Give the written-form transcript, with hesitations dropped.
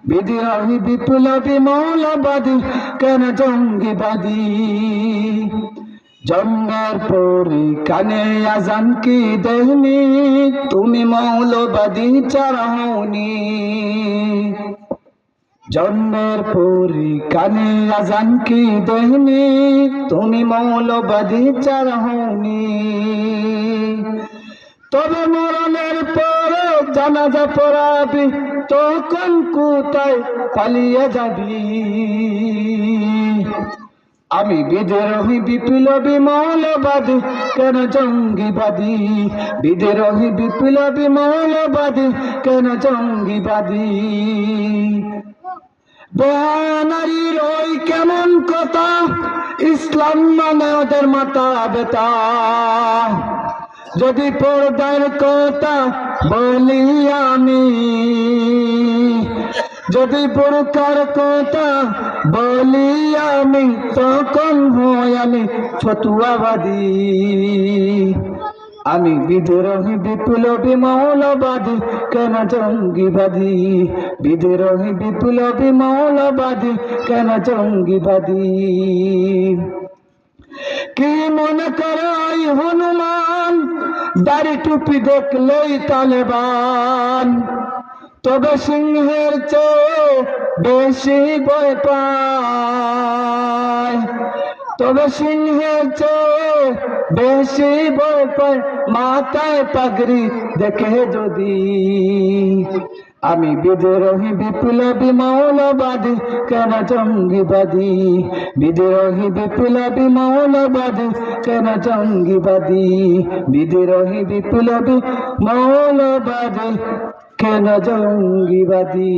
বিদ্রোহী বিপ্লবী মৌলবাদী কেন জঙ্গিবাদী জন্মের পরে কানে আজান কি দেয়নি তুমি মৌলবাদী ছাড়া হওনি জন্মের পরে কানে আজান কি দেয়নি তুমি মৌলবাদী ছাড়া হওনি তবে মরণের পরে জানাজা পড়াবি তখন কোথায় পালিয়ে যাবি আমি বিদ্রোহী বিপ্লবী মৌলবাদী কেন জঙ্গিবাদী বিদ্রোহী বিপ্লবী মৌলবাদী কেন জঙ্গিবাদী বেহানারীর ওই কেমন কথা ইসলাম মানে ওদের মাথা ব্যথা যদি পর্দার কথা বলি আমি যদি বোরকার কথা বলি আমি তখন হই আমি ফতুয়াবাদী আমি বিদ্রোহী বিপ্লবী মৌলবাদী কেন জঙ্গিবাদী বিদ্রোহী বিপ্লবী মৌলবাদী কেন জঙ্গিবাদী কি মনে করে হনুমান দাড়ি টুপি দেখলেই তালেবান তবে সিংহের চেয়ে বেশি ভয় পায় তবে সিংহের চেয়ে বেশি ভয় পায় মাথায় পাগড়ি দেখে যদি আমি বিদ্রোহী বিপ্লবী মৌলবাদী কেন জঙ্গিবাদী বিদ্রোহী বিপ্লবী মৌলবাদী কেন জঙ্গিবাদী বিদ্রোহী বিপ্লবী মৌলবাদী কেন জঙ্গিবাদী।